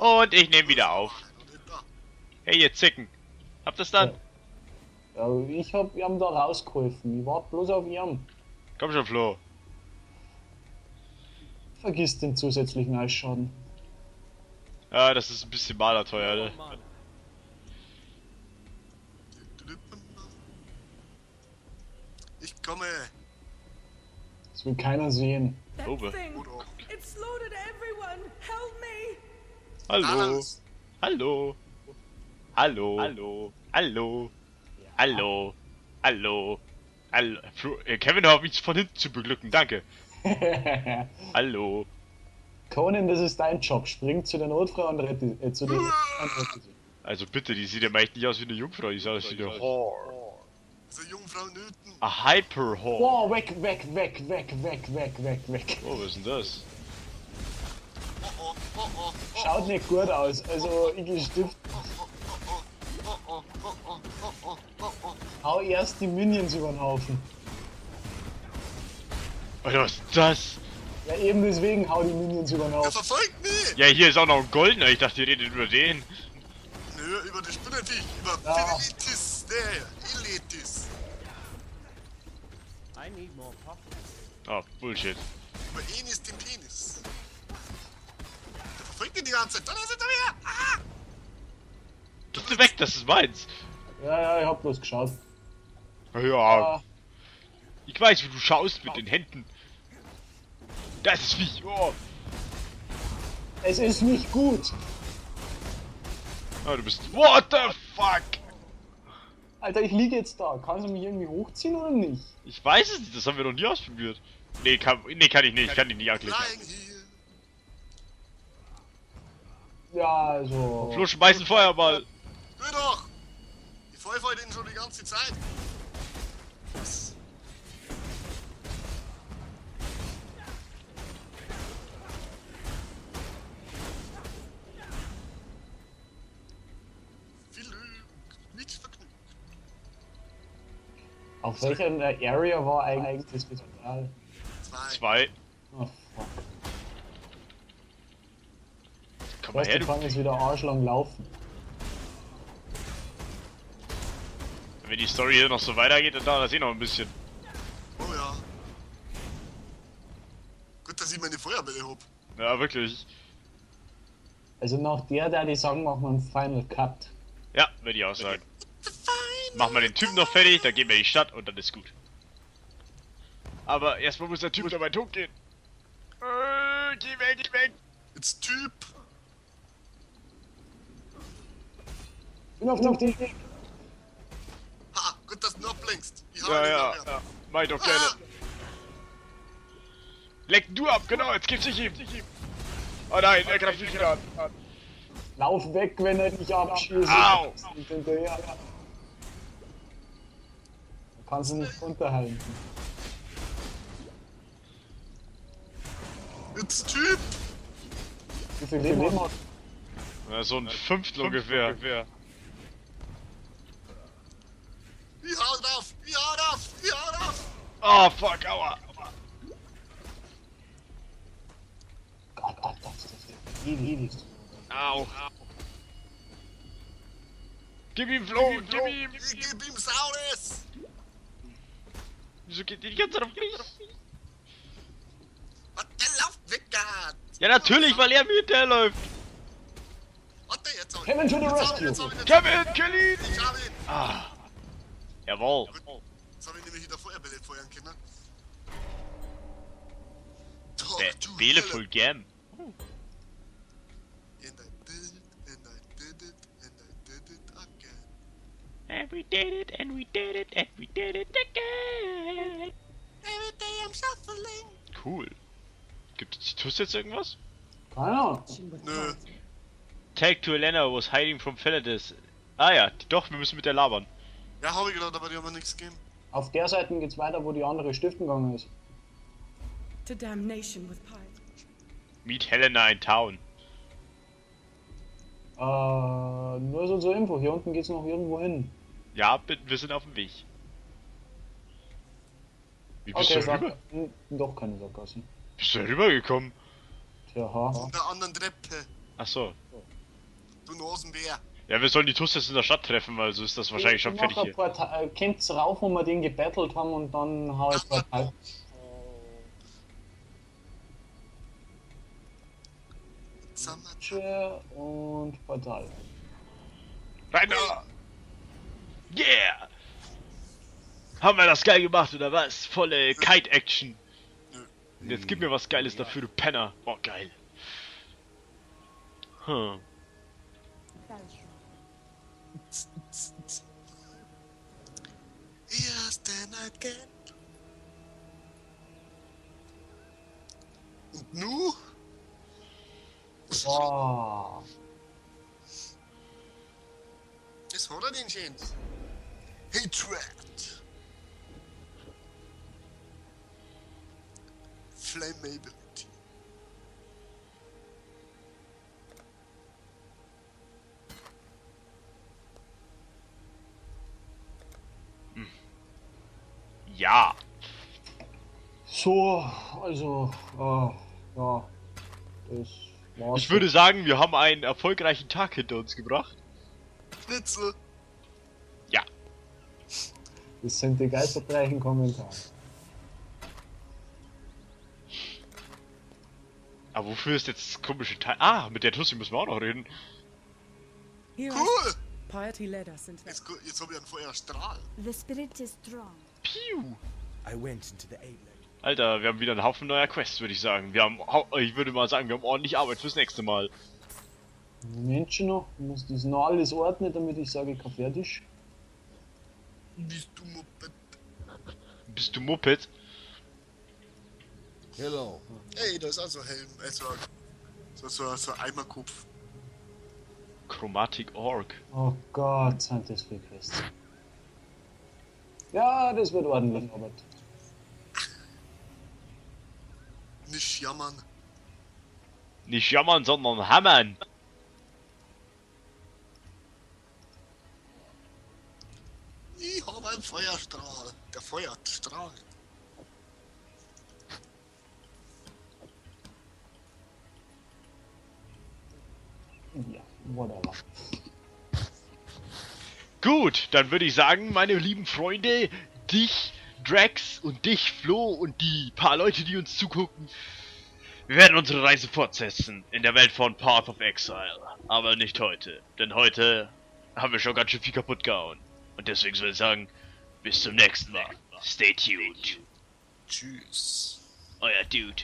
Und ich nehme wieder auf. Hey, ihr Zicken. Habt ihr's dann? Ja, ich hab ihm da rausgeholfen. Ich warte bloß auf ihn. Komm schon, Flo. Vergiss den zusätzlichen Eisschaden. Ja, das ist ein bisschen malerteuer, ne? Ich komme. Das will keiner sehen. Obe. Oder It slaughtered everyone! Help me! Hallo. alles. Hallo. Hallo. Hallo. Hallo. Hallo. Hallo. Hallo. Kevin, hör auf mich von hinten zu beglücken, danke. Hallo. Conan, das ist dein Job. Spring zu der Notfrau und rette zu der und rette sie. Also bitte, die sieht ja echt nicht aus wie eine Jungfrau, die sieht aus wie eine Whore. Diese Jungfrau Newton. A Hyper Whore. Boah, weg, weg, weg, weg, weg, weg, weg, weg. Oh, was ist denn das? Oh, oh, oh, oh, oh, Schaut nicht gut aus. Also, ich Stift. oh, oh, oh, oh, oh, oh, oh, oh. Hau erst die Minions über den Haufen. Alter, was ist das? Ja, eben deswegen hau die Minions über den Der Haufen. verfolgt mich! Ja, hier ist auch noch ein goldener, ich dachte, ihr redet über den. Nö, über das Spinnenviech. Über Ja. Fidelitis. Der Illetis. I need more coffee. Oh, Bullshit. Über Enis den Penis. Der verfolgt ihn die ganze Zeit. Da ist er wieder! Ah! Geh du weg, das ist meins. Ja, ja, ich hab bloß geschaut. Ja, Ah, ich weiß, wie du schaust mit den Händen. Das ist Viech. Oh. es ist nicht gut. Ah, du bist... What the fuck? Alter, ich liege jetzt da. Kannst du mich irgendwie hochziehen oder nicht? Ich weiß es nicht, das haben wir noch nie ausprobiert. Nee, kann ich nicht, ich kann dich nicht anklicken. Flying here. Ja, also. Flo, schmeiß einen Feuerball. Hör doch! Ich pfeife den schon die ganze Zeit. Was? Viel nichts vergnügt. Auf welcher Area war eigentlich das Hospital? Zwei. Oh, fuck. Komm mal Was, her, die du. kann jetzt wieder arschlang laufen. Wenn die Story hier noch so weitergeht, dann dauert das eh noch ein bisschen. Oh ja. Gut, dass ich meine Feuerbälle hab. Ja, wirklich. Also nach der die sagen, machen wir einen Final Cut. Ja, würde ich auch sagen. Machen wir den Typen noch fertig, dann gehen wir in die Stadt und dann ist gut. Aber erstmal muss der Typ dabei tot gehen. Geh weg, geh weg. Jetzt Typ. Bin auf dem Weg. Ha, gut, dass du noch ablenkst. Ich hau Ja, den ja, nachher. ja. Mach ich doch gerne. Leck du ab, genau, jetzt gibt's dich ihm. Oh nein, er greift mich wieder an. Lauf weg, wenn er dich abschießt. Au. Und hinterher. Da kannst du nicht runterhalten. Jetzt Typ. Wie viel Leben hat? Ja, so ein Fünftel ungefähr. Ich hau drauf. Ich hau drauf. Ich hau drauf. Oh fuck, aua. Gott, das ist ewig. Au. Gib ihm Flo, gib ihm. Ich geb ihm Saures. Wieso geht die ganze Zeit auf mich? Was, der läuft weg, Gott. Ja natürlich, weil er mir hinterherläuft. Warte, jetzt hab ich Kevin to the Jetzt hab rescue. jetzt hab ich Kevin, kill ihn. Ich hab ihn. Ah. Jawohl. Jetzt hab ich nämlich wieder Feuerbälle feuern können. Beautiful Gem. And I did it, and I did it, and I did it again. And we did it, and we did it, and we did it again. Every day I'm shuffling. Cool. Tust du jetzt irgendwas? Keine Ahnung. Nö. Take to Elena was hiding from Philides. Ah ja, doch, wir müssen mit der labern. Ja, hab ich gedacht, aber die haben mir nichts gegeben. Auf der Seite geht's weiter, wo die andere Stiftung gegangen ist. To damnation with Pyre. Meet Helena in town. Nur so zur Info, hier unten geht's noch irgendwo hin. Ja, wir sind auf dem Weg. Wie bist Okay, du rüber? doch keine Sackgassen. Bist du rübergekommen? Tja, ha. Von der anderen Treppe. Ach so. Du Nasenbär. Ja, wir sollen die Tuss jetzt in der Stadt treffen, weil so ist das wahrscheinlich schon fertig hier. Kommt's rauf, wo wir den gebettelt haben und dann hau ich Portal. Tür und Portal. Rainer! Yeah! Haben wir das geil gemacht, oder was? Volle Kite-Action. Und jetzt gib mir was Geiles dafür, du Penner. Oh, geil. Hm. Erst ein Agent. Und nu? Boah. Das hat er den Chance. Hatred. Flammability. Ja. So, also, ja, das war's. Ich würde sagen, wir haben einen erfolgreichen Tag hinter uns gebracht. Schnitzel. Ja. Das sind die geistreichen Kommentare. Aber wofür ist jetzt das komische Teil? Ah, mit der Tussi müssen wir auch noch reden. Here Cool. piety led us into that. Jetzt habe ich einen Feuerstrahl. The spirit is strong. Piu. I went into the eight-leg. Alter, wir haben wieder einen Haufen neuer Quests, würde ich sagen. Ich würde mal sagen, wir haben ordentlich Arbeit fürs nächste Mal. Menschen noch, ich muss das noch alles ordnen, damit ich sage, ich kann fertig. Bist du Moped? Bist du Moped? Hello. Ey, da ist also Helm. So ein Eimerkopf. Chromatic Org. Oh Gott, sind das viele Quests. Ja, das wird ordentlich Arbeit. Nicht jammern. Nicht jammern, sondern hammern. Ich habe einen Feuerstrahl. Der feuert Strahl. Ja, whatever. Gut, dann würde ich sagen, meine lieben Freunde, dich, Drax und dich, Flo und die paar Leute, die uns zugucken, wir werden unsere Reise fortsetzen in der Welt von Path of Exile. Aber nicht heute, denn heute haben wir schon ganz schön viel kaputt gehauen. Und deswegen würde ich sagen, bis zum nächsten Mal. Stay tuned. Tschüss. Euer Dude.